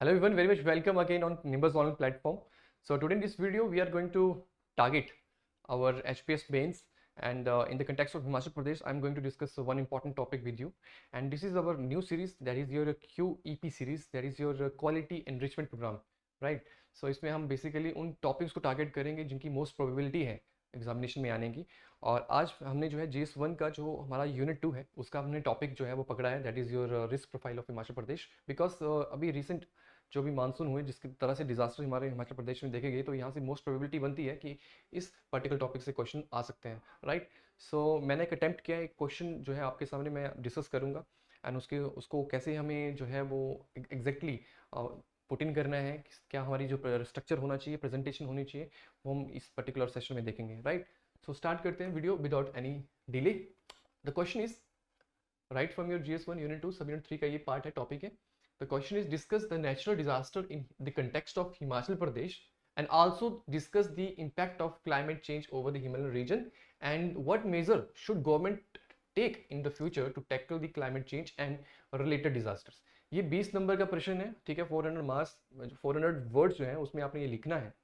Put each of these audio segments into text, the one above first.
Hello everyone, very much welcome again on Nimbus Online platform. So today in this video we are going to target our HPS mains, and in the context of Himachal Pradesh I'm going to discuss one important topic with you, and this is our new series, that is your QEP series, that is your quality enrichment program, right? So इसमें हम basically उन topics को target करेंगे जिनकी most probability है examination में आने की। और आज हमने जो है GS1 का जो हमारा यूनिट 2 है उसका हमने टॉपिक जो है वो पकड़ा है, that is your risk profile of Himachal Pradesh. Because अभी रिसेंट जो भी मानसून हुए जिसकी तरह से डिजास्टर हमारे हिमाचल प्रदेश में देखे गए, तो यहाँ से मोस्ट प्रोबेबिलिटी बनती है कि इस पर्टिकुलर टॉपिक से क्वेश्चन आ सकते हैं, राइट। सो मैंने एक अटेम्प्ट किया, एक क्वेश्चन जो है आपके सामने मैं डिस्कस करूँगा, एंड उसको कैसे हमें जो है वो एग्जैक्टली पुट इन करना है, क्या हमारी जो स्ट्रक्चर होना चाहिए, प्रेजेंटेशन होनी चाहिए, वो हम इस पर्टिकुलर सेशन में देखेंगे, राइट। सो स्टार्ट करते हैं video without any delay. The question is right from your GS1 unit 2 सब यूनिट 3 का ये पार्ट है, टॉपिक है। The question is, discuss the natural disaster in the context of Himachal Pradesh and also discuss the impact of climate change over the Himalayan region and what measure should government take in the future to tackle the climate change and related disasters। ये 20 number का प्रश्न है, ठीक है। 400 marks, 400 words जो है उसमें आपने ये लिखना है,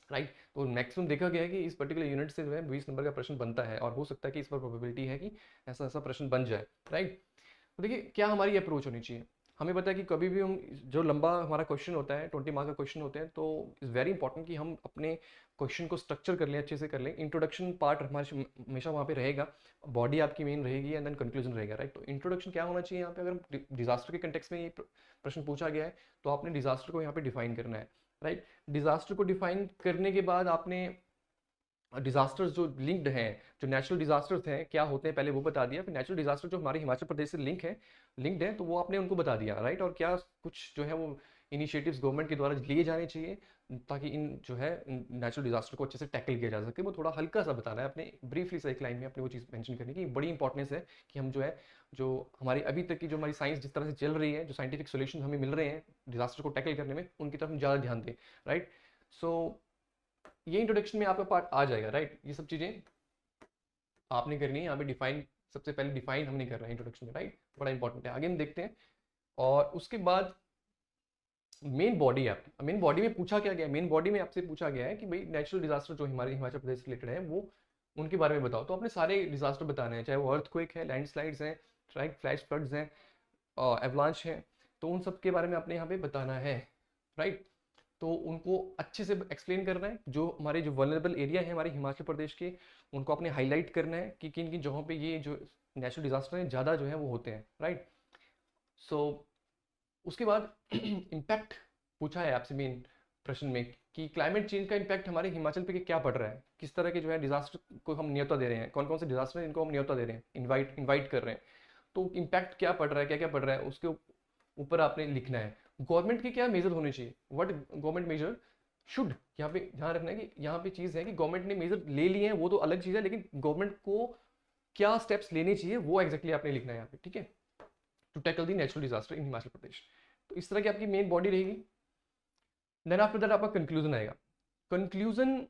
राइट। तो मैक्सिमम देखा गया है कि इस पर्टिकुलर यूनिट से जो है 20 नंबर का प्रश्न बनता है, और हो सकता है कि इस पर प्रोबेबिलिटी है कि ऐसा ऐसा प्रश्न बन जाए, राइट। तो देखिए क्या हमारी अप्रोच होनी चाहिए। हमें पता है कि कभी भी हम जो लंबा हमारा क्वेश्चन होता है, 20 मार्क का क्वेश्चन होते हैं, तो इज़ वेरी इंपॉर्टेंट कि हम अपने क्वेश्चन को स्ट्रक्चर कर लें, अच्छे से कर लें। इंट्रोडक्शन पार्ट हमारे हमेशा वहाँ पे रहेगा, बॉडी आपकी मेन रहेगी, एंड देन कंक्लूजन रहेगा, राइट। तो इंट्रोडक्शन क्या होना चाहिए यहाँ पे, अगर डिजास्टर के कंटेक्स्ट में ये प्रश्न पूछा गया है तो आपने डिजास्टर को यहाँ पे डिफाइन करना है, राइट। डिजास्टर को डिफाइन करने के बाद आपने डिजास्टर्स जो लिंक्ड हैं, जो नेचुरल डिजास्टर्स हैं क्या होते हैं पहले वो बता दिया, फिर नेचुरल डिजास्टर जो हमारे हिमाचल प्रदेश से लिंक्ड है तो वो आपने उनको बता दिया, राइट। और क्या कुछ जो है वो इनिशिएटिव्स गवर्नमेंट के द्वारा लिए जाने चाहिए ताकि इन जो है नेचुरल डिजास्टर को अच्छे से टैकल किया जा सके, वो थोड़ा हल्का सा बताना है अपने ब्रीफली सा एक लाइन में अपने वो चीज़ मेंशन करने की। बड़ी इंपॉर्टेंस है कि हम जो है जो हमारी अभी तक की जो हमारी साइंस जिस तरह से चल रही है, जो साइंटिफिक सोल्यूशन हमें मिल रहे हैं डिजास्टर को टैकल करने में, उनकी तरफ हम ज़्यादा ध्यान दें, राइट। सो ये इंट्रोडक्शन में आपका पार्ट आ जाएगा, राइट। ये सब चीज़ें आपने करनी है यहाँ पे डिफाइन, सबसे पहले डिफाइन हमने कर रहा है इंट्रोडक्शन में, राइट। बड़ा इंपॉर्टेंट है, आगे हम देखते हैं। और उसके बाद मेन बॉडी है आपकी। मेन बॉडी में पूछा क्या गया है, मेन बॉडी में आपसे पूछा गया है कि भाई नेचुरल डिजास्टर जो हमारे हिमाचल प्रदेश से रिलेटेड है वो उनके बारे में बताओ। तो आपने सारे डिजास्टर बताने हैं, चाहे वो अर्थक्वेक है, लैंडस्लाइड्स हैं, राइट, फ्लैश फ्लड्स हैं, एवलांच है, तो उन सब के बारे में आपने यहाँ पे बताना है, राइट। तो उनको अच्छे से एक्सप्लेन करना है, जो हमारे जो वल्नरेबल एरिया है हमारे हिमाचल प्रदेश के, उनको आपने हाईलाइट करना है कि किन किन जगहों पे ये जो नेचुरल डिजास्टर हैं ज़्यादा जो है वो होते हैं, राइट। सो उसके बाद इम्पैक्ट पूछा है आपसे मेन प्रश्न में कि क्लाइमेट चेंज का इम्पैक्ट हमारे हिमाचल पे क्या पड़ रहा है, किस तरह के जो है डिजास्टर को हम न्योता दे रहे हैं, कौन कौन से डिजास्टर इनको हम न्योता दे रहे हैं, इन्वाइट कर रहे हैं। तो इम्पैक्ट क्या पड़ रहा है, क्या क्या पड़ रहा है, उसके ऊपर आपने लिखना है। गवर्नमेंट के क्या मेजर होने चाहिए, व्हाट गवर्नमेंट मेजर शुड, यहाँ पे ध्यान रखना है कि यहाँ पे चीज़ है कि गवर्नमेंट ने मेजर ले लिए हैं वो तो अलग चीज़ है, लेकिन गवर्नमेंट को क्या स्टेप्स लेने चाहिए वो एग्जैक्टली आपने लिखना है यहाँ पे, ठीक है, to tackle the natural disaster in Himachal Pradesh. तो इस तरह की आपकी मेन बॉडी रहेगी। देन आफ्टर दैट आपका कंक्लूजन आएगा। कंक्लूजन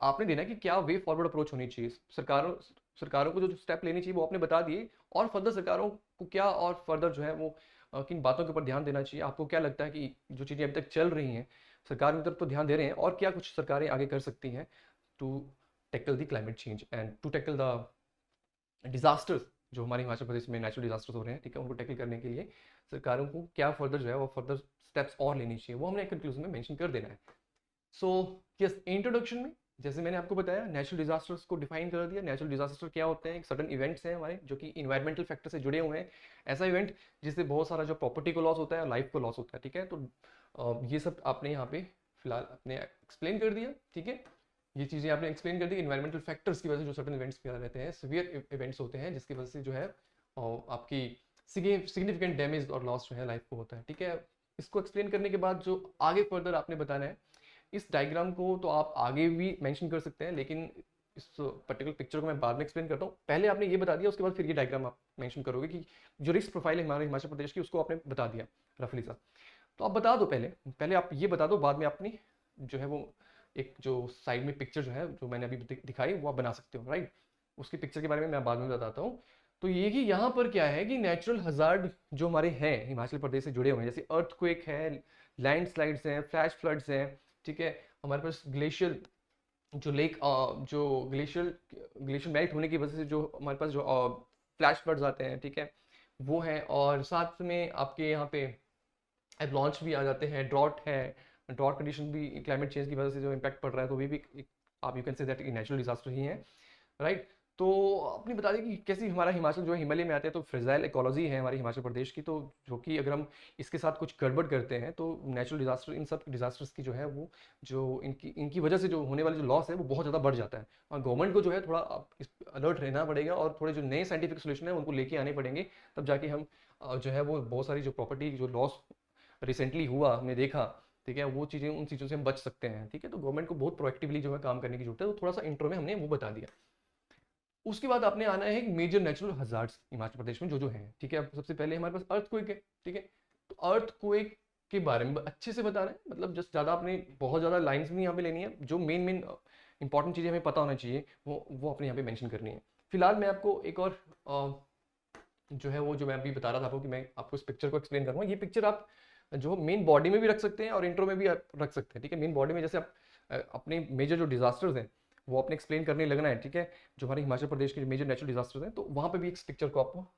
आपने देना है कि क्या वे फॉरवर्ड अप्रोच होनी चाहिए, सरकारों को जो स्टेप लेने चाहिए वो आपने बता दिए, और फर्दर सरकारों को क्या और फर्दर जो है वो किन बातों के ऊपर ध्यान देना चाहिए। आपको क्या लगता है कि जो चीज़ें अभी तक चल रही हैं सरकार की तरफ तो ध्यान दे रहे हैं, और क्या कुछ सरकारें आगे कर सकती हैं to tackle the climate change and to tackle the disasters जो हमारे हिमाचल प्रदेश में नेचुरल डिजास्टर्स हो रहे हैं, ठीक है, उनको टैकल करने के लिए सरकारों को क्या फर्दर जो है वो फर्दर स्टेप्स और लेनी चाहिए, वो हमने कंक्लूजन में मेंशन कर देना है। सो यस, इंट्रोडक्शन में जैसे मैंने आपको बताया नेचुरल डिजास्टर्स को डिफाइन कर दिया। नेचुरल डिजास्टर क्या होते हैं, एक सडन इवेंट्स हैं हमारे जो कि इन्वायरमेंटल फैक्टर से जुड़े हुए हैं। ऐसा इवेंट जिससे बहुत सारा जो प्रॉपर्टी को लॉस होता है, लाइफ को लॉस होता है, ठीक है। तो ये सब आपने यहाँ पे फिलहाल आपने एक्सप्लेन कर दिया, ठीक है। ये चीज़ें आपने एक्सप्लेन कर दी, इन्वायरमेंटल फैक्टर्स की वजह से जो सडन इवेंट्स भी आ रहते हैं, सीवियर इवेंट्स होते हैं जिसकी वजह से जो है आपकी सिग्निफिकेंट डैमेज और लॉस जो है लाइफ को होता है, ठीक है। इसको एक्सप्लेन करने के बाद जो आगे फर्दर आपने बताना है, इस डायग्राम को तो आप आगे भी मेंशन कर सकते हैं, लेकिन इस पर्टिकुलर पिक्चर को मैं बाद में एक्सप्लेन करता हूँ। पहले आपने ये बता दिया, उसके बाद फिर ये डायग्राम आप मेंशन करोगे कि जो रिस्क प्रोफाइल है हमारे हिमाचल प्रदेश की उसको आपने बता दिया रफली सा। तो आप बता दो, पहले पहले आप ये बता दो, बाद में अपनी जो है वो एक जो साइड में पिक्चर जो है जो मैंने अभी दिखाई वो आप बना सकते हो, राइट। उसकी पिक्चर के बारे में मैं बाद में बताता हूँ। तो ये कि यहाँ पर क्या है कि नेचुरल हजार्ड जो हमारे हैं हिमाचल प्रदेश से जुड़े हुए हैं, जैसे अर्थक्वेक है, लैंडस्लाइड्स हैं, फ्लैश फ्लड्स हैं, ठीक है। हमारे पास ग्लेशियल जो लेक जो ग्लेशियल मेल्ट होने की वजह से जो हमारे पास जो फ्लैश फ्लड्स आते हैं, ठीक है, वो हैं। और साथ में आपके यहाँ पे लॉन्च भी आ जाते हैं, ड्रॉट है, ड्रॉट कंडीशन भी क्लाइमेट चेंज की वजह से जो इम्पैक्ट पड़ रहा है, तो भी आप you can say that natural disaster ही है, राइट। तो अपनी बता दें कि कैसी हमारा हिमाचल जो है हिमालय में आते हैं, तो फ्रेजाइल इकोलॉजी है हमारी हिमाचल प्रदेश की, तो जो कि अगर हम इसके साथ कुछ गड़बड़ करते हैं तो नेचुरल डिजास्टर, इन सब डिजास्टर्स की जो है वो जो इनकी वजह से जो होने वाले जो लॉस है वो बहुत ज़्यादा बढ़ जाता है। और गवर्नमेंट को जो है थोड़ा अलर्ट रहना पड़ेगा और थोड़े जो नए साइंटिफिक सोल्यूशन है उनको लेके आने पड़ेंगे, तब जाके हम जो है वो बहुत सारी जो प्रॉपर्टी जो लॉस रिसेंटली हुआ हमने देखा, ठीक है, वो चीज़ें उन चीज़ों से हम बच सकते हैं, ठीक है। तो गवर्नमेंट को बहुत प्रोएक्टिवली जो है काम करने की जरूरत है, तो थोड़ा सा इंट्रो में हमने वो बता दिया। उसके बाद आपने आना है major natural hazards Himachal Pradesh में जो जो हैं, ठीक है। अब सबसे पहले हमारे पास अर्थक्वेक है, ठीक है। तो अर्थक्वेक के बारे में अच्छे से बता रहे हैं, मतलब जस्ट ज़्यादा आपने बहुत ज़्यादा लाइन्स नहीं यहाँ पे लेनी है, जो मेन मेन इंपॉर्टेंट चीज़ें हमें पता होना चाहिए वो अपने यहाँ पे मेंशन करनी है। फिलहाल मैं आपको एक और जो है वो जो मैं अभी बता रहा था आपको कि मैं आपको इस पिक्चर को एक्सप्लेन करूँगा। ये पिक्चर आप जो मेन बॉडी में भी रख सकते हैं और इंट्रो में भी आप रख सकते हैं, ठीक है। मेन बॉडी में जैसे आप अपने मेजर जो डिजास्टर्स हैं वो अपने एक्सप्लेन करने लगना है, ठीक है, जो हमारे हिमाचल प्रदेश के मेजर नेचुरल डिजास्टर्स हैं, तो वहाँ पे भी इस पिक्चर को आप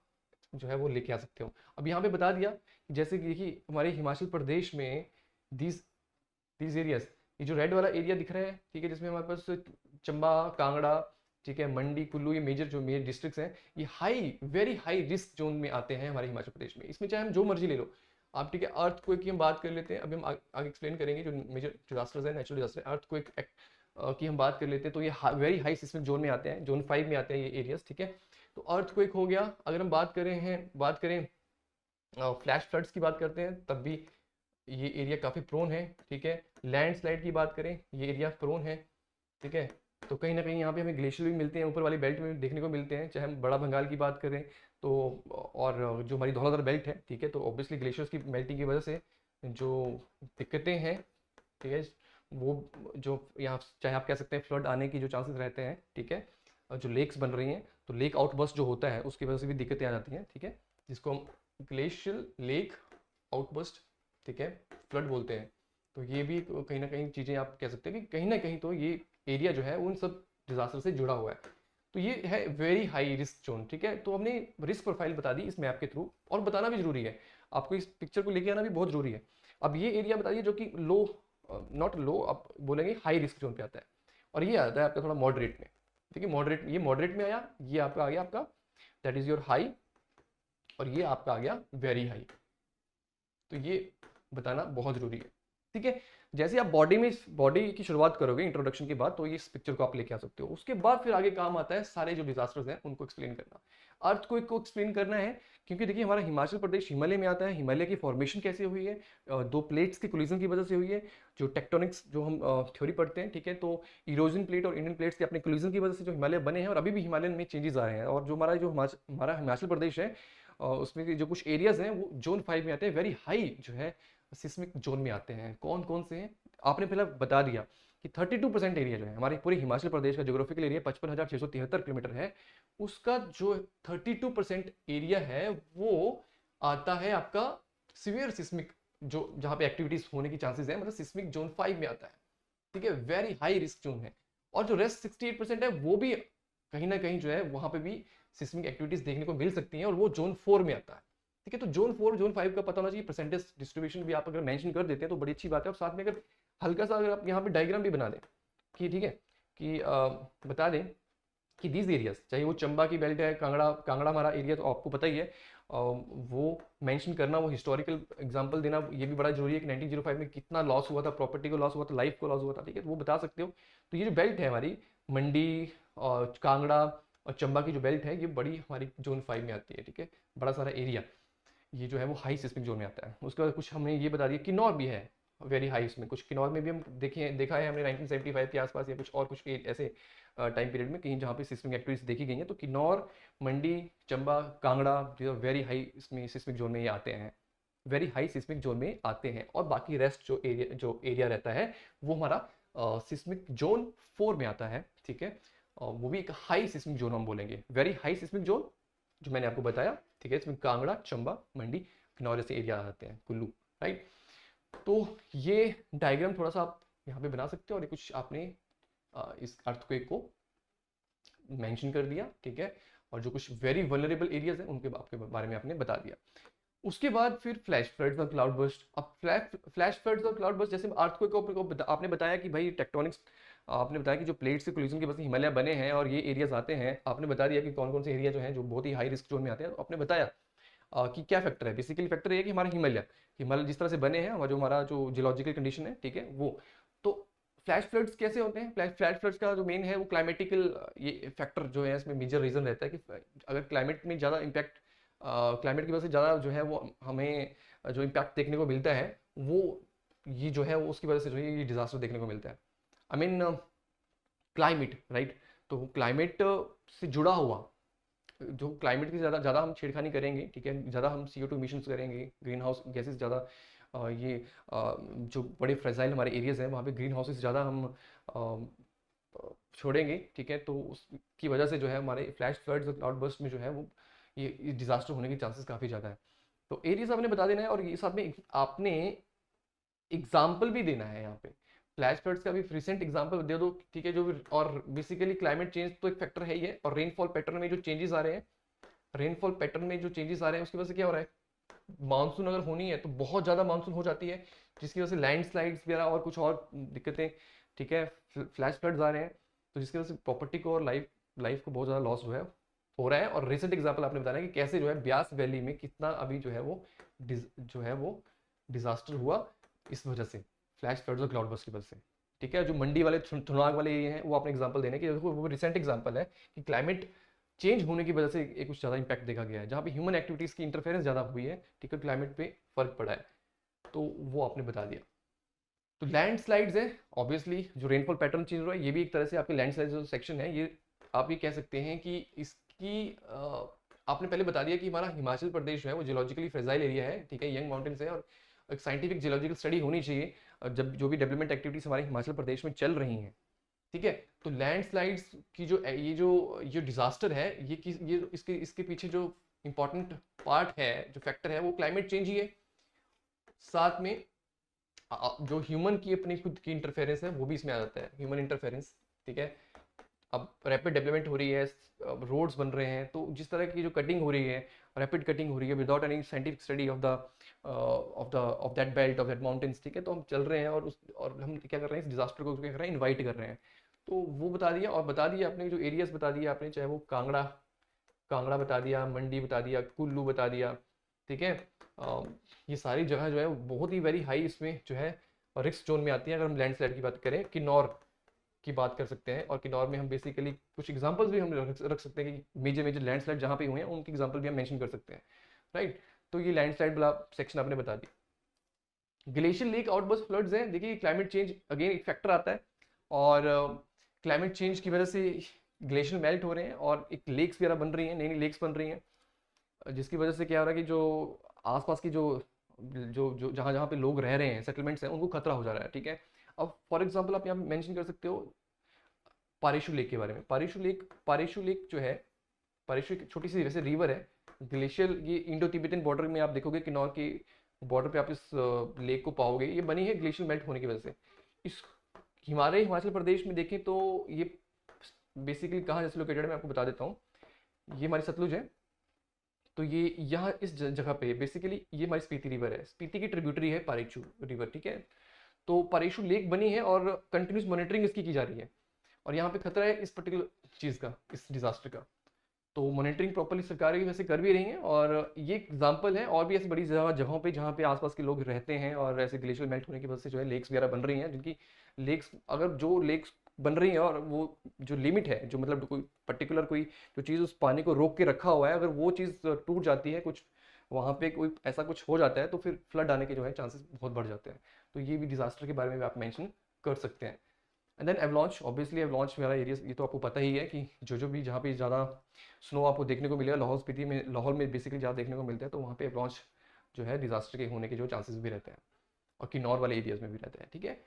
जो है वो लेके आ सकते हो। अब यहाँ पे बता दिया कि जैसे कि देखिए हमारे हिमाचल प्रदेश में दीज दीज एरियाज, ये जो रेड वाला एरिया दिख रहा है, ठीक है, जिसमें हमारे पास चंबा, कांगड़ा, ठीक है, मंडी, कुल्लू, ये मेजर डिस्ट्रिक्ट्स हैं, ये वेरी हाई रिस्क जोन में आते हैं हमारे हिमाचल प्रदेश में। इसमें चाहे हम जो मर्जी ले लो आप, ठीक है। अर्थक्वेक की हम बात कर लेते हैं, अभी हम आगे एक्सप्लेन करेंगे जो मेजर डिजास्टर्स है, नेचुरल डिजास्टर। अर्थक्वेक की हम बात कर लेते हैं, तो ये वेरी हाई सिस्मिक जोन में आते हैं, जोन 5 में आते हैं ये एरियाज, ठीक है। तो अर्थक्वेक हो गया। अगर हम बात करें फ्लैश फ्लड्स की बात करते हैं, तब भी ये एरिया काफ़ी प्रोन है, ठीक है। लैंडस्लाइड की बात करें, ये एरिया प्रोन है, ठीक है। तो कहीं ना कहीं यहाँ पे हमें ग्लेशियर भी मिलते हैं, ऊपर वाली बेल्ट में देखने को मिलते हैं, चाहे हम बड़ा बंगाल की बात करें तो, और जो हमारी धौलाधार बेल्ट है, ठीक है, तो ऑब्वियसली ग्लेशियर्स की मेल्टिंग की वजह से जो दिक्कतें हैं, ठीक है, वो जो यहाँ चाहे आप कह सकते हैं फ्लड आने की जो चांसेस रहते हैं, ठीक है, और जो लेक्स बन रही हैं, तो लेक आउटबर्स्ट जो होता है उसकी वजह से भी दिक्कतें आ जाती हैं, ठीक है, जिसको हम ग्लेशियल लेक आउटबर्स्ट, ठीक है, फ्लड बोलते हैं। तो ये भी कहीं ना कहीं चीज़ें आप कह सकते हैं कि कहीं ना कहीं तो ये एरिया जो है उन सब डिजास्टर से जुड़ा हुआ है। तो ये है वेरी हाई रिस्क जोन, ठीक है। तो हमने रिस्क प्रोफाइल बता दी इस मैप के थ्रू, और बताना भी जरूरी है, आपको इस पिक्चर को लेके आना भी बहुत जरूरी है। अब ये एरिया बताइए जो कि लो, नॉट लो, आप बोलेंगे हाई रिस्क जोन पे आता है, और ये आता है आपका थोड़ा मॉडरेट में, ठीक है। मॉडरेट, ये मॉडरेट में आया, ये आपका आ गया आपका दैट इज योर हाई, और ये आपका आ गया वेरी हाई। तो ये बताना बहुत जरूरी है, ठीक है। जैसे आप बॉडी की शुरुआत करोगे इंट्रोडक्शन के बाद, तो ये इस पिक्चर को आप लेके आ सकते हो। उसके बाद फिर आगे काम आता है सारे जो डिजास्टर्स हैं उनको एक्सप्लेन करना, अर्थक्वेक को एक्सप्लेन करना है, क्योंकि देखिए हमारा हिमाचल प्रदेश हिमालय में आता है। हिमालय की फॉर्मेशन कैसे हुई है, दो प्लेट्स की कोलिजन की वजह से हुई है, जो टेक्टोनिक्स जो हम थ्योरी पढ़ते हैं, ठीक है। तो इरोजन प्लेट और इंडियन प्लेट्स के अपने कोलिजन की वजह से जो हिमालय बने हैं, और अभी भी हिमालय में चेंजेस आ रहे हैं। और जो हमारा हिमाचल प्रदेश है, उसमें जो कुछ एरियाज हैं वो जोन 5 में आते हैं, वेरी हाई जो है सिस्मिक जोन में आते हैं। कौन कौन से हैं आपने पहले बता दिया कि 32% एरिया जो है हमारे पूरे हिमाचल प्रदेश का जोग्राफिकल एरिया 55,673 किलोमीटर है, उसका जो 32% एरिया है वो आता है आपका सीवियर सिस्मिक, जो जहां पे एक्टिविटीज होने की चांसेस है, मतलब सिस्मिक जोन 5 में आता है, ठीक है, वेरी हाई रिस्क जोन है। और जो रेस्ट 68% है वो भी कहीं ना कहीं जो है वहां पे भी सिस्मिक एक्टिविटीज देखने को मिल सकती हैं, और वो जोन 4 में आता है, ठीक है। तो जोन 4 जोन 5 का पता होना चाहिए, परसेंटेज डिस्ट्रीब्यूशन भी आप अगर मेंशन कर देते हैं तो बड़ी अच्छी बात है। और साथ में अगर हल्का सा अगर आप यहाँ पे डायग्राम भी बना दें कि, ठीक है, कि बता दें कि दीज एरियाज, चाहे वो चंबा की बेल्ट है, कांगड़ा हमारा एरिया तो आपको पता ही है, वो मेंशन करना, वो हिस्टोरिकल एग्जांपल देना, ये भी बड़ा जरूरी है कि 1905 में कितना लॉस हुआ था, प्रॉपर्टी को लॉस हुआ था, लाइफ को लॉस हुआ था, ठीक है, वो बता सकते हो। तो ये जो बेल्ट है हमारी मंडी और कांगड़ा और चंबा की जो बेल्ट है, ये बड़ी हमारी जोन 5 में आती है, ठीक है, बड़ा सारा एरिया ये जो है वो हाई सिस्मिक जोन में आता है। उसके बाद कुछ हमने ये बता दिया, किन्नौर भी है वेरी हाई, इसमें कुछ किन्नौर में भी हम देखा है हमने 1975 के आसपास, या कुछ ऐसे टाइम पीरियड में कहीं जहाँ पे सिस्मिक एक्टिविटीज देखी गई हैं। तो किन्नौर, मंडी, चंबा, कांगड़ा जो वेरी हाई इसमें सिस्मिक जोन में ये आते हैं, वेरी हाई सिस्मिक जोन में आते हैं। और बाकी रेस्ट जो एरिया रहता है वो हमारा सिस्मिक जोन 4 में आता है, ठीक है। वो भी एक हाई सिस्मिक जोन हम बोलेंगे, वेरी हाई सिस्मिक जोन जो मैंने आपको बताया, ठीक है। इसमें कांगड़ा, चंबा, मंडी, किन्नौर जैसे एरिया आते हैं, कुल्लू, राइट। तो ये डायग्राम थोड़ा सा आप यहाँ पे बना सकते हो, और ये कुछ आपने इस अर्थक्वेक को मेंशन कर दिया, ठीक है, और जो कुछ वेरी वल्नरेबल एरियाज हैं उनके आपके बारे में आपने बता दिया। उसके बाद फिर फ्लैश फ्लड्स और क्लाउड बर्स्ट। अब फ्लैश फ्लड्स और क्लाउड बर्स्ट, जैसे अर्थक्वेक को आपने बताया कि भाई टेक्टोनिक्स, आपने बताया कि जो प्लेट्स के कोलिजन की वजह से हिमालय बने हैं और ये एरियाज आते हैं, आपने बता दिया कि कौन कौन से एरिया जो हैं जो बहुत ही हाई रिस्क जोन में आते हैं। तो आपने बताया कि क्या फैक्टर है, बेसिकली फैक्टर ये है कि हमारा हिमालय जिस तरह से बने हैं, और जो हमारा जो जियोलॉजिकल कंडीशन है, ठीक है, वो तो फ्लैश फ्लड्स कैसे होते हैं। फ्लैश फ्लड्स का जो मेन है वो क्लाइमेटिकल ये फैक्टर जो है, इसमें मेजर रीजन रहता है कि अगर क्लाइमेट में ज़्यादा इम्पैक्ट, क्लाइमेट की वजह से ज़्यादा जो है वो हमें जो इम्पैक्ट देखने को मिलता है, वो ये जो है वो उसकी वजह से जो है ये डिजास्टर देखने को मिलता है। I mean climate, right. तो क्लाइमेट से जुड़ा हुआ, जो क्लाइमेट की ज़्यादा ज़्यादा हम छेड़खानी करेंगे, ठीक है, ज़्यादा हम CO2 इमिशंस करेंगे, ग्रीन हाउस गैसेज ज़्यादा, ये जो बड़े फ्रेजाइल हमारे एरियाज हैं वहाँ पे ग्रीन हाउसेस ज़्यादा हम छोड़ेंगे, ठीक है, तो उसकी वजह से जो है हमारे फ्लैश फ्लड्स और क्लाउड बर्स्ट में जो है वो ये डिजास्टर होने के चांसेस काफ़ी ज़्यादा है। तो एरियाज आपने बता देना है, और ये साथ में आपने एग्जाम्पल भी देना है यहाँ पे। फ्लैश फ्लड्स का भी रिसेंट एग्जाम्पल दे दो, ठीक है, जो भी, और बेसिकली क्लाइमेट चेंज तो एक फैक्टर है ही है, और रेनफॉल पैटर्न में जो चेंजेस आ रहे हैं, रेनफॉल पैटर्न में जो चेंजेस आ रहे हैं उसकी वजह से क्या हो रहा है, मानसून अगर होनी है तो बहुत ज़्यादा मानसून हो जाती है, जिसकी वजह से लैंडस्लाइड्स वगैरह और कुछ और दिक्कतें, ठीक है, फ्लैश फ्लड्स आ रहे हैं, तो जिसकी वजह से प्रॉपर्टी को और लाइफ को बहुत ज़्यादा लॉस जो है हो रहा है। और रिसेंट एग्जाम्पल आपने बताया कि कैसे जो है ब्यास वैली में कितना अभी जो है वो डिजास्टर हुआ इस वजह से, फ्लैश फ्लड्स और क्लाउड बर्स्ट की वजह से, ठीक है। जो मंडी वाले थुनाग वाले एरिया हैं वो आपने एग्जाम्पल देने की, वो रिसेंट एग्जाम्पल है कि क्लाइमेट चेंज होने की वजह से एक कुछ ज़्यादा इंपैक्ट देखा गया है, जहाँ पे ह्यूमन एक्टिविटीज़ की इंटरफेरेंस ज़्यादा हुई है, ठीक है, क्लाइमेट पे फर्क पड़ा है, तो वो आपने बता दिया। तो लैंडस्लाइड्स है, ऑब्वियसली जो रेनफॉल पैटर्न चेंज हो रहा है, ये भी एक तरह से आपके लैंडस्लाइड जो सेक्शन है, ये आप ये कह सकते हैं कि इसकी आपने पहले बता दिया कि हमारा हिमाचल प्रदेश जो है वो जियोलॉजिकली फ्रेजाइल एरिया है, ठीक है, यंग माउंटेन्स है, और एक साइंटिफिक जियोलॉजिकल स्टडी होनी चाहिए जब जो भी डेवलपमेंट एक्टिविटीज़ हमारे हिमाचल प्रदेश में चल रही हैं, ठीक है। तो लैंडस्लाइड्स की जो ये डिजास्टर है, ये इसके इसके पीछे जो इंपॉर्टेंट पार्ट है, जो फैक्टर है, वो क्लाइमेट चेंज ही है, साथ में जो ह्यूमन की अपनी खुद की इंटरफेरेंस है वो भी इसमें आ जाता है, ह्यूमन इंटरफेरेंस, ठीक है। अब रैपिड डेवलपमेंट हो रही है, रोड्स बन रहे हैं, तो जिस तरह की जो कटिंग हो रही है, रैपिड कटिंग हो रही है without any scientific study of that belt of that mountains, ठीक है, तो हम चल रहे हैं और हम क्या कर रहे हैं, इस डिजास्टर को क्या कर रहे हैं, इन्वाइट कर रहे हैं। तो वो बता दिया, और बता दिया आपने जो एरियाज बता दिया आपने, चाहे वो कांगड़ा कांगड़ा बता दिया, मंडी बता दिया, कुल्लू बता दिया, ठीक है। ये सारी जगह जो है वो बहुत ही वेरी हाई इसमें जो है रिस्क जोन में आती है। अगर हम लैंडस्लाइड की बात करें, किन्नौर की बात कर सकते हैं, और किन्नौर में हम बेसिकली कुछ एग्जांपल्स भी हम रख सकते हैं कि मेजर मेजर लैंडस्लाइड जहाँ पे हुए हैं उनकी एग्जांपल भी हम मेंशन कर सकते हैं, राइट। तो ये लैंडस्लाइड वाला सेक्शन आपने बता दिया। ग्लेशियर लेक आउटबर्स्ट फ्लड्स है, देखिए क्लाइमेट चेंज अगेन एक फैक्टर आता है, और क्लाइमेट चेंज की वजह से ग्लेशियर मेल्ट हो रहे हैं और एक लेक्स वगैरह बन रही हैं, नई नई लेक्स बन रही हैं, जिसकी वजह से क्या हो रहा है कि जो आसपास की जो जो जो जहाँ जहाँ पे लोग रह रहे हैं, सेटलमेंट्स हैं, उनको खतरा हो जा रहा है, ठीक है। अब फॉर एग्जांपल आप यहाँ मेंशन कर सकते हो पारेशु लेक के बारे में। पारेशु लेक जो है, पारेशु एक छोटी सी वैसे रिवर है, ग्लेशियर, ये इंडो तिब्बतन बॉर्डर में आप देखोगे किन्नौर के बॉर्डर पे आप इस लेक को पाओगे, ये बनी है ग्लेशियर मेल्ट होने की वजह से। इस हिमाचल प्रदेश में देखें तो ये बेसिकली कहाँ जैसे लोकेटेड है मैं आपको बता देता हूँ। ये हमारी सतलुज है, तो ये यहाँ इस जगह पे बेसिकली ये हमारी स्पीति रिवर है, स्पीति की ट्रिब्यूटरी है पारेचू रिवर, ठीक है। तो पारेशु लेक बनी है और कंटिन्यूस मॉनिटरिंग इसकी की जा रही है, और यहाँ पे खतरा है इस पर्टिकुलर चीज़ का, इस डिजास्टर का। तो मॉनिटरिंग प्रॉपर्ली सरकार की वैसे कर भी रही है, और ये एग्जाम्पल है और भी ऐसी बड़ी जगहों पे जहाँ पे आसपास के लोग रहते हैं, और ऐसे ग्लेशियर मेल्ट होने की वजह से जो है लेक्स वगैरह बन रही हैं, जिनकी लेक्स, अगर जो लेक्स बन रही है और वो जो लिमिट है, जो मतलब कोई पर्टिकुलर कोई जो चीज़ उस पानी को रोक के रखा हुआ है, अगर वो चीज़ टूट जाती है, कुछ वहाँ पे कोई ऐसा कुछ हो जाता है, तो फिर फ्लड आने के जो है चांसेस बहुत बढ़ जाते हैं। तो ये भी डिजास्टर के बारे में भी आप मेंशन कर सकते हैं। And then avalanche, obviously avalanche वाला एरिया ये तो आपको पता ही है कि जो भी जहाँ पे ज़्यादा स्नो आपको देखने को मिलेगा, लाहौल स्पीति में, लाहौल में बेसिकली ज़्यादा देखने को मिलता है, तो वहाँ पे एवलॉन्च जो है डिजास्टर के होने के जो चांसेस भी रहते हैं, और किन्नौर वाले एरियाज में भी रहते हैं, ठीक है।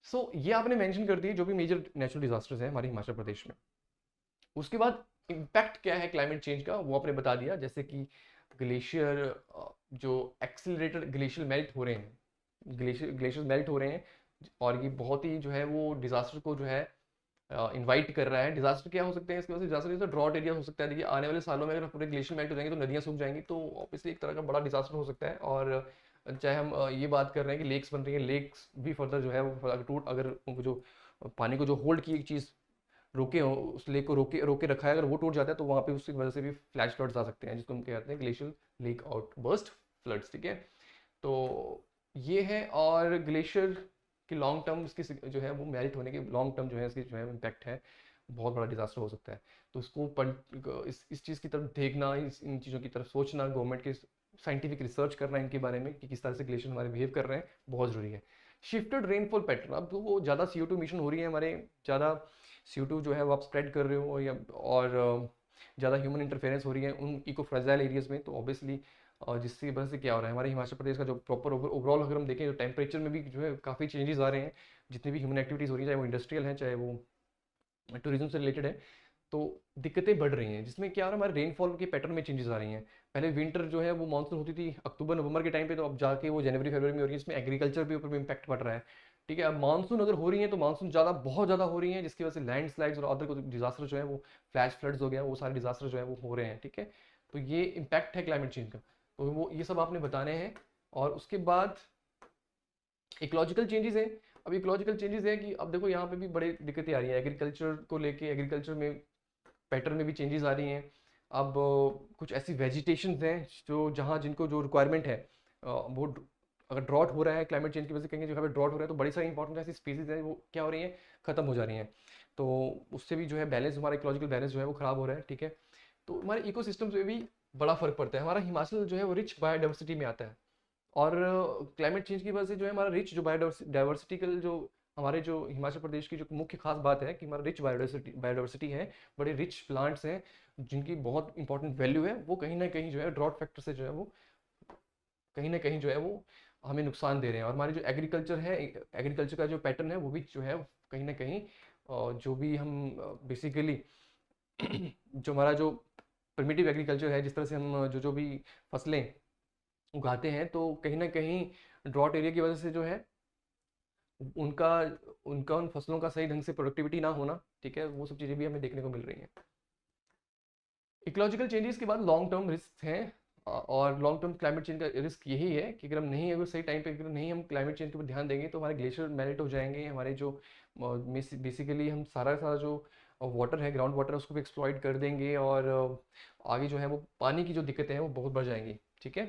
सो ये आपने मेंशन कर दिए जो भी मेजर नेचुरल डिजास्टर्स हैं हमारे हिमाचल प्रदेश में। उसके बाद इम्पैक्ट क्या है क्लाइमेट चेंज का, वो आपने बता दिया, जैसे कि ग्लेशियर, जो एक्सीलरेटेड ग्लेशियर मेल्ट हो रहे हैं, ग्लेशियर्स मेल्ट हो रहे हैं और ये बहुत ही जो है वो डिजास्टर को जो है इनवाइट कर रहा है। डिजास्टर क्या हो सकते हैं इसके वजह से? डिजास्टर जैसे ड्रॉट एरिया हो सकता है। देखिए आने वाले सालों में अगर पूरे ग्लेशियर मेल्ट हो जाएंगे तो नदियां सूख जाएंगी, तो ऑब्वियसली एक तरह का बड़ा डिजास्टर हो सकता है। और चाहे हम ये बात कर रहे हैं कि लेक्स बन रही है, लेक्स भी फर्दर जो है वो अगर उनको जो पानी को जो होल्ड की एक चीज़ रोके हो, उस लेक को रोके रोके रखा है, अगर वो टूट जाता है तो वहाँ पे उसकी वजह से भी फ्लैश फ्लड्स आ सकते हैं, जिसको हम कहते हैं glacial lake out burst floods. ठीक है, तो ये है। और ग्लेशियर की लॉन्ग टर्म इसकी जो है वो मेल्ट होने के लॉन्ग टर्म जो है इसकी जो है इम्पैक्ट है, बहुत बड़ा डिजास्टर हो सकता है। तो इसको इस चीज़ की तरफ देखना, इन चीज़ों की तरफ सोचना, गवर्नमेंट के साइंटिफिक रिसर्च करना इनके बारे में कि किस तरह से ग्लेशियर हमारे बिहेव कर रहे हैं, बहुत ज़रूरी है। शिफ्टेड रेनफॉल पैटर्न, अब तो वो ज़्यादा CO2 इमिशन हो रही है हमारे, ज़्यादा CO2 जो है वो आप स्प्रेड कर रहे हो, या और ज़्यादा ह्यूमन इंटरफेरेंस हो रही है उन इको फ्रेजाइल एरियाज में, तो ऑब्वियसली जिसकी वजह से क्या हो रहा है हमारे हिमाचल प्रदेश का जो प्रॉपर ओवरऑल अगर हम देखें तो टेम्परेचर में भी जो है काफ़ी चेंजेस आ रहे हैं। जितनी भी ह्यूमन एक्टिविटीज़ हो रही है, चाहे वो इंडस्ट्रियल है चाहे वो टूरिज्म से रिलेटेड है, तो दिक्कतें बढ़ रही हैं। जिसमें क्या हो रहा है, हमारे रेनफॉल के पैटर्न में चेंजेस आ रही हैं। पहले विंटर जो है वो मानसून होती थी अक्टूबर नवंबर के टाइम पे, तो अब जाके वो जनवरी फरवरी में हो रही है, इसमें एग्रीकल्चर के ऊपर भी इम्पैक्ट पड़ रहा है। ठीक है, अब मानसून अगर हो रही है तो मानसून ज़्यादा बहुत ज़्यादा हो रही है, जिसकी वजह से लैंड स्लाइड्स और अदर डिजास्टर जो है वो फ्लैश फ्लड्स हो गया, वो सारे डिजास्टर जो है वो हो रहे हैं। ठीक है, तो ये इम्पैक्ट है क्लाइमेट चेंज का, तो वो ये सब आपने बताने हैं। और उसके बाद इकोलॉजिकल चेंजेस हैं। अब इकोलॉजिकल चेंजेस है कि अब देखो यहाँ पे भी बड़ी दिक्कतें आ रही हैं एग्रीकल्चर को लेके, एग्रीकल्चर में पैटर्न में भी चेंजेस आ रही हैं। अब कुछ ऐसी वेजिटेशंस हैं जो जहाँ जिनको जो रिक्वायरमेंट है वो अगर ड्रॉट हो रहा है क्लाइमेट चेंज की वजह से, कहीं जगह पे ड्रॉट हो रहा है तो बड़ी सारी इंपॉर्टेंट ऐसी स्पीसीज हैं वो क्या हो रही हैं, खत्म हो जा रही हैं। तो उससे भी जो है बैलेंस, हमारा इकोलॉजिकल बैलेंस जो है वो खराब हो रहा है। ठीक है, तो हमारे इकोसिस्टम्स में भी बड़ा फर्क पड़ता है। हमारा हिमाचल जो है वो रिच बायोडाइवर्सिटी में आता है, और क्लाइमेट चेंज की वजह से जो है हमारा रिच जो बायोडाइवर्सिटिकल जो हमारे जो हिमाचल प्रदेश की जो मुख्य खास बात है कि हमारा रिच बायोडाइवर्सिटी है, बड़े रिच प्लांट्स हैं जिनकी बहुत इंपॉर्टेंट वैल्यू है, वो कहीं ना कहीं जो है ड्रॉट फैक्टर से जो है वो कहीं ना कहीं जो है वो हमें नुकसान दे रहे हैं। और हमारी जो एग्रीकल्चर है, एग्रीकल्चर का जो पैटर्न है वो भी जो है कहीं ना कहीं जो भी हम बेसिकली जो हमारा जो प्रिमिटिव एग्रीकल्चर है, जिस तरह से हम जो जो भी फसलें उगाते हैं, तो कहीं ना कहीं ड्रॉट एरिया की वजह से जो है उनका उनका उन फसलों का सही ढंग से प्रोडक्टिविटी ना होना, ठीक है, वो सब चीज़ें भी हमें देखने को मिल रही हैं। इकोलॉजिकल चेंजेस के बाद लॉन्ग टर्म रिस्क हैं, और लॉन्ग टर्म क्लाइमेट चेंज का रिस्क यही है कि अगर हम नहीं, अगर सही टाइम पे अगर नहीं हम क्लाइमेट चेंज के ऊपर ध्यान देंगे तो हमारे ग्लेशियर मेल्ट हो जाएंगे, हमारे जो बेसिकली हम सारा सारा जो वाटर है, ग्राउंड वाटर है, उसको भी एक्सप्लॉइट कर देंगे, और आगे जो है वो पानी की जो दिक्कतें हैं वो बहुत बढ़ जाएंगी। ठीक है,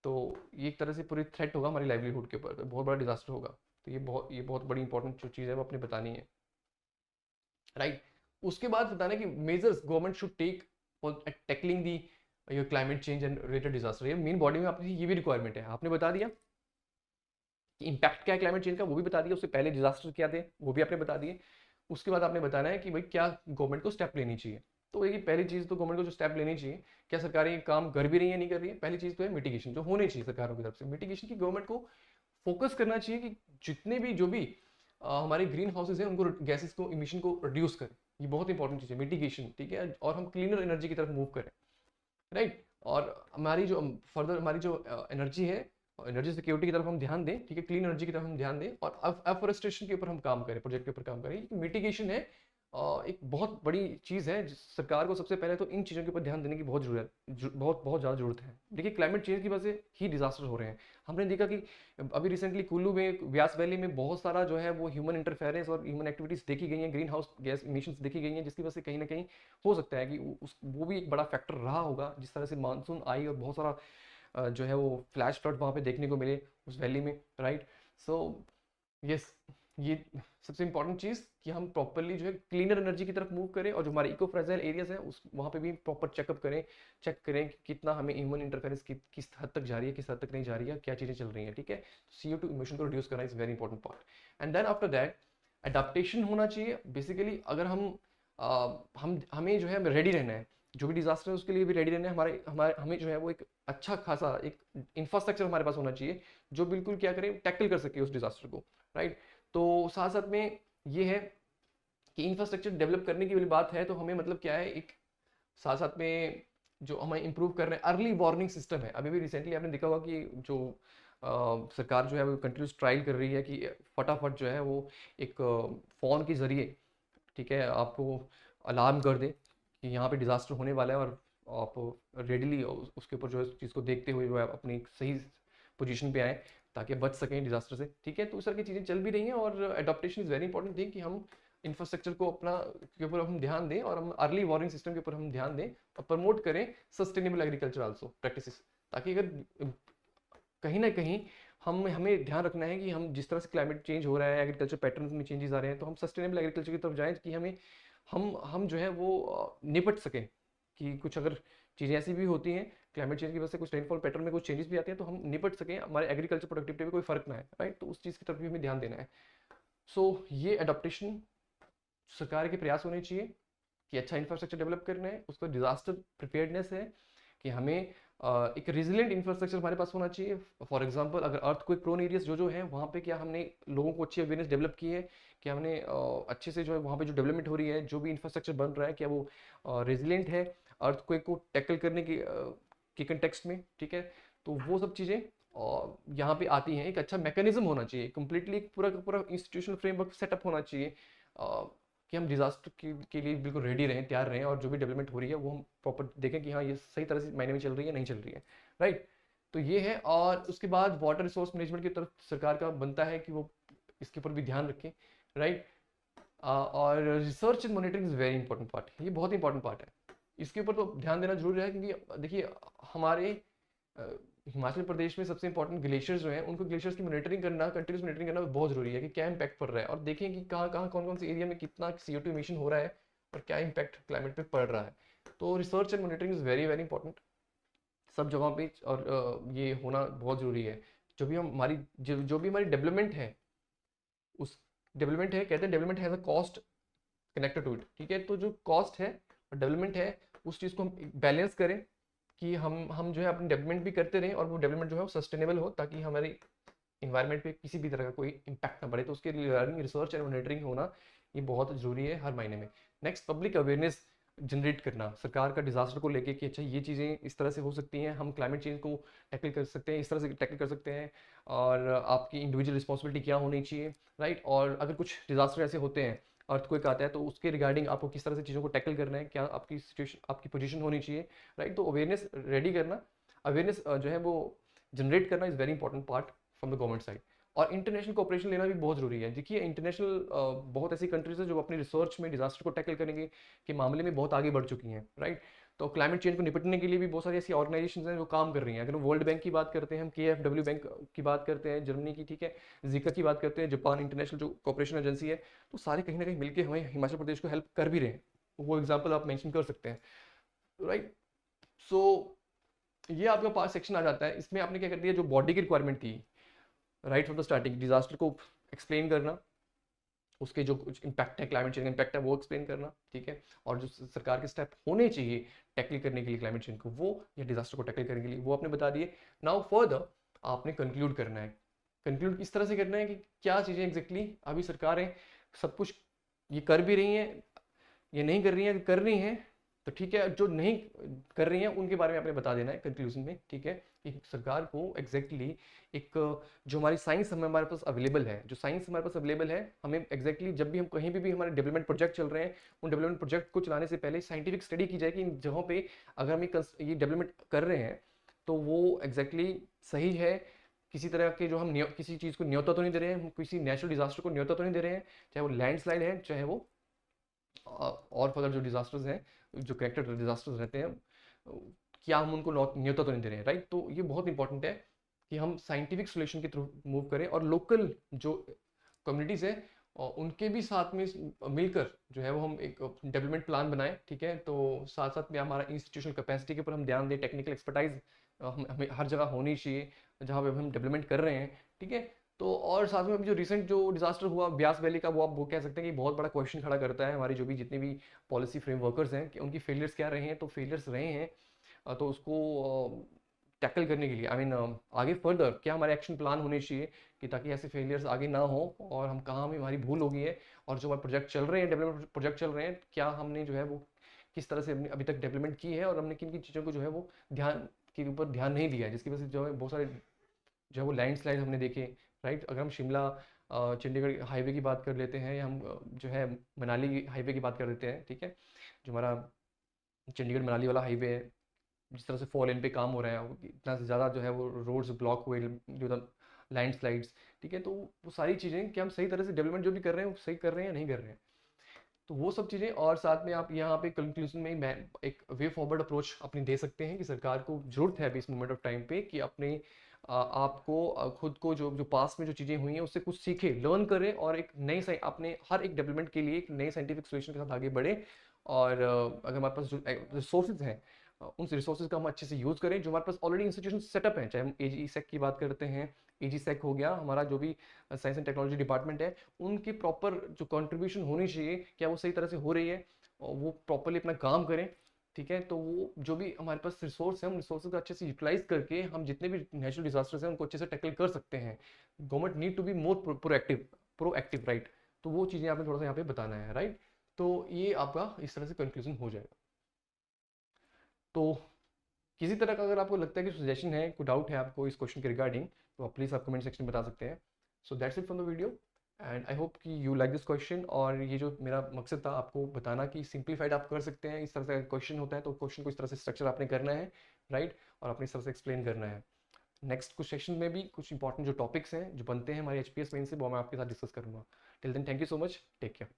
तो ये एक तरह से पूरी थ्रेट होगा हमारी लाइवलीहुड के ऊपर, तो बहुत बड़ा डिजास्टर होगा। तो ये बहुत बड़ी इंपॉर्टेंट जो चीज़ है वो अपनी बतानी है, राइट। उसके बाद बताना है कि measures government should take for tackling the your climate change and related disaster. ये मेन बॉडी में आपने ये भी रिक्वायरमेंट है, आपने बता दिया कि इम्पैक्ट क्या है क्लाइमेट चेंज का, वो भी बता दिया। उससे पहले डिजास्टर क्या थे वो भी आपने बता दिए। उसके बाद आपने बताना है कि भाई क्या गवर्नमेंट को स्टेप लेनी चाहिए। तो ये पहली चीज़ तो गवर्नमेंट को जो स्टेप लेनी चाहिए, क्या सरकारें ये काम कर भी रही है नहीं कर रही है, पहली चीज़ तो है मिटिगेशन जो होनी चाहिए सरकारों की तरफ से। मिटिगेशन की गवर्नमेंट को फोकस करना चाहिए कि जितने भी जो भी हमारे ग्रीन हाउसेज हैं उनको, गैसेस को, इमिशन को रिड्यूस करें। ये बहुत इंपॉर्टेंट चीज़ है मिटिगेशन, ठीक है, और हम क्लीनर एनर्जी की तरफ मूव करें, राइट। और हमारी जो फर्दर हमारी जो एनर्जी है, एनर्जी सिक्योरिटी की तरफ हम ध्यान दें, ठीक है, क्लीन एनर्जी की तरफ हम ध्यान दें, और एफोरेस्टेशन के ऊपर हम काम करें, प्रोजेक्ट के ऊपर काम करें। मिटिगेशन है एक बहुत बड़ी चीज़ है सरकार को सबसे पहले तो इन चीज़ों के ऊपर ध्यान देने की बहुत जरूरत, बहुत बहुत ज़्यादा जरूरत है। देखिए क्लाइमेट चेंज की वजह से ही डिजास्टर हो रहे हैं। हमने देखा कि अभी रिसेंटली कुल्लू में, व्यास वैली में बहुत सारा जो है वो ह्यूमन इंटरफेरेंस और ह्यूमन एक्टिविटीज देखी गई हैं, ग्रीन हाउस गैस इमिशंस देखी गई हैं, जिसकी वजह से कहीं ना कहीं हो सकता है कि वो भी एक बड़ा फैक्टर रहा होगा। जिस तरह से मानसून आई और बहुत सारा जो है वो फ्लैश फ्लड वहाँ पे देखने को मिले उस वैली में, राइट। सो यस, ये सबसे इंपॉर्टेंट चीज़ कि हम प्रॉपरली जो है क्लीनर एनर्जी की तरफ मूव करें, और जो हमारे इको फ्रेजाइल एरियाज हैं उस वहाँ पे भी प्रॉपर चेकअप करें, चेक करें कि कितना हमें ह्यूमन इंटरफेरेंस किस हद तक जा रही है, किस हद तक नहीं जा रही है, क्या चीज़ें चल रही हैं। ठीक है, CO2 इमिशन को रिड्यूस करना is very important part. And then after that adaptation होना चाहिए। बेसिकली अगर हम हमें जो है रेडी रहना है, जो भी डिजास्टर है उसके लिए भी रेडी रहना है। हमारे हमारे हमें जो है वो एक अच्छा खासा एक इंफ्रास्ट्रक्चर हमारे पास होना चाहिए जो बिल्कुल क्या करे, टैकल कर सके उस डिजास्टर को, राइट। तो साथ साथ में ये है कि इंफ्रास्ट्रक्चर डेवलप करने की वाली बात है, तो हमें मतलब क्या है, एक साथ साथ में जो हमें इंप्रूव कर रहे हैं अर्ली वार्निंग सिस्टम है। अभी भी रिसेंटली आपने देखा होगा कि जो सरकार जो है वो कंटिन्यूस ट्रायल कर रही है कि फटाफट जो है वो एक फ़ोन के ज़रिए, ठीक है, आपको अलार्म कर दे कि यहाँ पे डिज़ास्टर होने वाला है, और आप रेडीली उसके ऊपर जो है उस चीज़ को देखते हुए जो है अपनी एक सही पोजीशन पे आएँ ताकि बच सकें डिज़ास्टर से, ठीक है। तो इस तरह की चीज़ें चल भी रही हैं, और adaptation is very important thing कि हम इंफ्रास्ट्रक्चर को अपना के ऊपर हम ध्यान दें, और हम अर्ली वार्निंग सिस्टम के ऊपर हम ध्यान दें, और प्रमोट करें सस्टेनेबल एग्रीकल्चर आल्सो प्रैक्टिसेस, ताकि अगर कहीं ना कहीं हमें ध्यान रखना है कि हम जिस तरह से क्लाइमेट चेंज हो रहा है, एग्रीकल्चर पैटर्न में चेंजेस आ रहे हैं, तो हम सस्टेनेबल एग्रीकल्चर की तरफ जाएं कि हम जो है वो निपट सकें कि कुछ अगर चीज़ें ऐसी भी होती हैं क्लाइमेट चेंज की वजह से, कुछ रेनफॉल पैटर्न में कुछ चेंजेस भी आते हैं, तो हम निपट सकें, हमारे एग्रीकल्चर प्रोडक्टिविटी में कोई फर्क ना है, राइट। तो उस चीज़ की तरफ भी हमें ध्यान देना है। सो ये अडोप्टेशन सरकार के प्रयास होने चाहिए कि अच्छा इंफ्रास्ट्रक्चर डेवलप करना है, उसका डिजास्टर प्रिपेयर्डनेस है कि हमें एक रेजिलिएंट इंफ्रास्ट्रक्चर हमारे पास होना चाहिए। फॉर एग्जांपल अगर अर्थक्वेक प्रोन एरियाज जो है वहाँ पे क्या हमने लोगों को अच्छी अवेयरनेस डेवलप की है, कि हमने अच्छे से जो है वहाँ पे जो डेवलपमेंट हो रही है, जो भी इंफ्रास्ट्रक्चर बन रहा है, क्या वो रेजिलिएंट है अर्थक्वेक को टैकल करने की कंटेक्स्ट में, ठीक है। तो वो सब चीज़ें यहाँ पे आती हैं। एक अच्छा मैकेनिज्म होना चाहिए, कंप्लीटली पूरा का पूरा इंस्टीट्यूशनल फ्रेमवर्क सेटअप होना चाहिए कि हम डिजास्टर के लिए बिल्कुल रेडी रहें, तैयार रहें, और जो भी डेवलपमेंट हो रही है वो हम प्रॉपर देखें कि हाँ ये सही तरह से मायने में चल रही है, नहीं चल रही है, राइट। तो ये है। और उसके बाद वाटर रिसोर्स मैनेजमेंट की तरफ सरकार का बनता है कि वो इसके ऊपर भी ध्यान रखें, राइट। और research and monitoring is very important part, ये बहुत इंपॉर्टेंट पार्ट है, इसके ऊपर तो ध्यान देना जरूरी है, क्योंकि देखिए हमारे हिमाचल प्रदेश में सबसे इंपॉर्टेंट ग्लेशियर्स जो हैं, उनको ग्लेशियर्स की मॉनिटरिंग करना, कंटिन्यूस मॉनिटरिंग करना बहुत जरूरी है कि क्या इंपैक्ट पड़ रहा है, और देखें कि कहाँ कहाँ कौन कौन से एरिया में कितना CO2 इमिशन हो रहा है और क्या इंपैक्ट क्लाइमेट पे पड़ रहा है। तो research and monitoring is very very important सब जगहों पे, और ये होना बहुत ज़रूरी है। जो भी हमारी डेवलपमेंट है, उस डेवलपमेंट है, कहते हैं development has a cost connected to it, ठीक है। तो जो कॉस्ट है और डेवलपमेंट है, उस चीज़ को हम बैलेंस करें कि हम जो है अपनी डेवलपमेंट भी करते रहें, और वो डेवलपमेंट जो है वो सस्टेनेबल हो, ताकि हमारी इन्वायरमेंट पे किसी भी तरह का कोई इम्पैक्ट ना पड़े। तो उसके लिए लर्निंग, रिसर्च एंड मॉनिटरिंग होना ये बहुत ज़रूरी है हर महीने में। नेक्स्ट, पब्लिक अवेयरनेस जनरेट करना सरकार का डिजास्टर को लेके कि अच्छा ये चीज़ें इस तरह से हो सकती हैं, हम क्लाइमेट चेंज को टैकल कर सकते हैं, इस तरह से टैकल कर सकते हैं, और आपकी इंडिविजुअल रिस्पॉन्सिबिलिटी क्या होनी चाहिए, राइट। और अगर कुछ डिजास्टर ऐसे होते हैं, अर्थक्वेक आता है, तो उसके रिगार्डिंग आपको किस तरह से चीज़ों को टैकल करना है, क्या आपकी सिचुएशन, आपकी पोजीशन होनी चाहिए, राइट। तो अवेयरनेस रेडी करना, अवेयरनेस जो है वो जनरेट करना is very important part from the government side. और इंटरनेशनल कोऑपरेशन लेना भी बहुत ज़रूरी है। देखिए इंटरनेशनल बहुत ऐसी कंट्रीज है जो अपनी रिसर्च में डिजास्टर को टैकल करने के मामले में बहुत आगे बढ़ चुकी हैं, राइट। तो क्लाइमेट चेंज को निपटने के लिए भी बहुत सारी ऐसी ऑर्गेनाइजेशन हैं जो काम कर रही हैं। अगर हम वर्ल्ड बैंक की बात करते हैं, हम KfW बैंक की बात करते हैं जर्मनी की, ठीक है, जिका की बात करते हैं, जापान इंटरनेशनल जो कोऑपरेशन एजेंसी है, तो सारे कहीं ना कहीं मिलकर हमें हिमाचल प्रदेश को हेल्प कर भी रहे हैं। वो एग्जाम्पल आप मेंशन कर सकते हैं, राइट। सो ये आपका पार्ट सेक्शन आ जाता है। इसमें आपने क्या कर दिया, जो बॉडी की रिक्वायरमेंट थी right from the starting, disaster को एक्सप्लेन करना, उसके जो कुछ इम्पैक्ट है, क्लाइमेट चेंज का इम्पैक्ट है, वो एक्सप्लेन करना, ठीक है। और जो सरकार के स्टेप होने चाहिए टैकल करने के लिए क्लाइमेट चेंज को, वो या डिजास्टर को टैकल करने के लिए, वो आपने बता दिए। नाउ फर्दर आपने कंक्लूड करना है। कंक्लूड किस तरह से करना है कि क्या चीज़ें एग्जैक्टली अभी सरकारें सब कुछ ये कर भी रही हैं, ये नहीं कर रही हैं, कर रही हैं, तो ठीक है, जो नहीं कर रही हैं उनके बारे में आपने बता देना है कंक्लूजन में, ठीक है। कि सरकार को एग्जैक्टली एक जो हमारी साइंस हमारे पास अवेलेबल है, जो साइंस हमारे पास अवेलेबल है, हमें एग्जैक्टली जब भी हम कहीं भी हमारे डेवलपमेंट प्रोजेक्ट चल रहे हैं, उन डेवलपमेंट प्रोजेक्ट को चलाने से पहले साइंटिफिक स्टडी की जाए कि इन जगहों पे अगर हम ये डेवलपमेंट कर रहे हैं तो वो एग्जैक्टली सही है, किसी तरह के जो हम किसी चीज़ को न्योता तो नहीं दे रहे हैं, हम किसी नेचुरल डिजास्टर को न्योता तो नहीं दे रहे हैं, चाहे वो लैंडस्लाइड है, चाहे वो और फर्दर जो डिजास्टर्स हैं, जो कनेक्टेड डिजास्टर्स रहते हैं, क्या हम उनको न्योता तो नहीं दे रहे हैं, राइट। तो ये बहुत इंपॉर्टेंट है कि हम साइंटिफिक सोल्यूशन की तरफ मूव करें, और लोकल जो कम्युनिटीज़ है और उनके भी साथ में मिलकर जो है वो हम एक डेवलपमेंट प्लान बनाएं, ठीक है। तो साथ साथ में हमारा इंस्टीट्यूशनल कैपेसिटी के ऊपर हम ध्यान दें, टेक्निकल एक्सपर्टाइज हमें हर जगह होनी चाहिए जहाँ पे हम डेवलपमेंट कर रहे हैं, ठीक है। तो और साथ में अभी जो रिसेंट जो डिजास्टर हुआ ब्यास वैली का, वो आप वो कह सकते हैं कि बहुत बड़ा क्वेश्चन खड़ा करता है हमारी जो भी जितने भी पॉलिसी फ्रेमवर्कर्स हैं, कि उनकी फेलियर्स क्या रहे हैं। तो फेलियर्स रहे हैं, तो उसको टैकल करने के लिए आई मीन आगे फर्दर क्या हमारे एक्शन प्लान होने चाहिए, कि ताकि ऐसे फेलियर्स आगे ना हो, और हम कहाँ हमें हमारी भूल हो गई है, और जो हमारे प्रोजेक्ट चल रहे हैं, डेवलपमेंट प्रोजेक्ट चल रहे हैं, क्या हमने जो है वो किस तरह से अभी तक डेवलपमेंट की है, और हमने किन किन चीज़ों को जो है वो ध्यान के ऊपर ध्यान नहीं दिया है, जिसकी वजह से जो है बहुत सारे जो है वो लैंडस्लाइड हमने देखे, राइट। अगर हम शिमला चंडीगढ़ हाईवे की बात कर लेते हैं, या हम जो है मनाली हाईवे की बात कर लेते हैं, ठीक है, जो हमारा चंडीगढ़ मनाली वाला हाईवे है, जिस तरह से फोर लेन पे काम हो रहा है, इतना से ज़्यादा जो है वो रोड्स ब्लॉक हुए ड्यू द लैंडस्लाइड्स, ठीक है। तो वो सारी चीज़ें कि हम सही तरह से डेवलपमेंट जो भी कर रहे हैं वो सही कर रहे हैं या नहीं कर रहे हैं, तो वो सब चीज़ें। और साथ में आप यहाँ पे कंक्लूजन में मैं एक वे फॉरवर्ड अप्रोच अपनी दे सकते हैं कि सरकार को ज़रूरत है अभी इस मोमेंट ऑफ टाइम पे कि अपने आपको खुद को जो जो पास में जो चीज़ें हुई हैं उससे कुछ सीखे, लर्न करें, और एक नई अपने हर एक डेवलपमेंट के लिए एक नए साइंटिफिक सोल्यूशन के साथ आगे बढ़े। और अगर हमारे पास जो रिसोर्सेज हैं, उन रिसोर्सेज का हम अच्छे से यूज़ करें। जो हमारे पास ऑलरेडी इंस्टीट्यूशन सेटअप हैं, चाहे हम एजी सेक की बात करते हैं, एजी सेक हो गया हमारा, जो भी साइंस एंड टेक्नोलॉजी डिपार्टमेंट है, उनकी प्रॉपर जो कंट्रीब्यूशन होनी चाहिए, क्या वो सही तरह से हो रही है, और वो प्रॉपरली अपना काम करें, ठीक है। तो वो जो भी हमारे पास रिसोर्स है, हम रिसोर्स का अच्छे से यूटिलाइज करके हम जितने भी नेचुरल डिजास्टर्स हैं उनको अच्छे से टैकल कर सकते हैं। Government need to be more proactive, right. तो वो चीज़ें आपने थोड़ा सा यहाँ पे बताना है, राइट। तो ये आपका इस तरह से कंक्लूजन हो जाएगा। तो किसी तरह का अगर आपको लगता है कि सजेशन है, कोई डाउट है आपको इस क्वेश्चन के रिगार्डिंग, तो आप प्लीज़ आप कमेंट सेक्शन में बता सकते हैं। So that's it from the video, and I hope कि यू लाइक दिस क्वेश्चन। और ये जो मेरा मकसद था आपको बताना कि सिंप्लीफाइड आप कर सकते हैं, इस तरह से क्वेश्चन होता है तो क्वेश्चन को इस तरह से स्ट्रक्चर आपने करना है, राइट, और अपनी इस तरह से एक्सप्लेन करना है। नेक्स्ट कुछ सेक्शन में भी कुछ इंपॉर्टेंट जो टॉपिक्स हैं जो बनते हैं हमारे एचपीएस मेन से, वो मैं आपके साथ डिस्कस करूंगा। Till then, thank you so much, take care.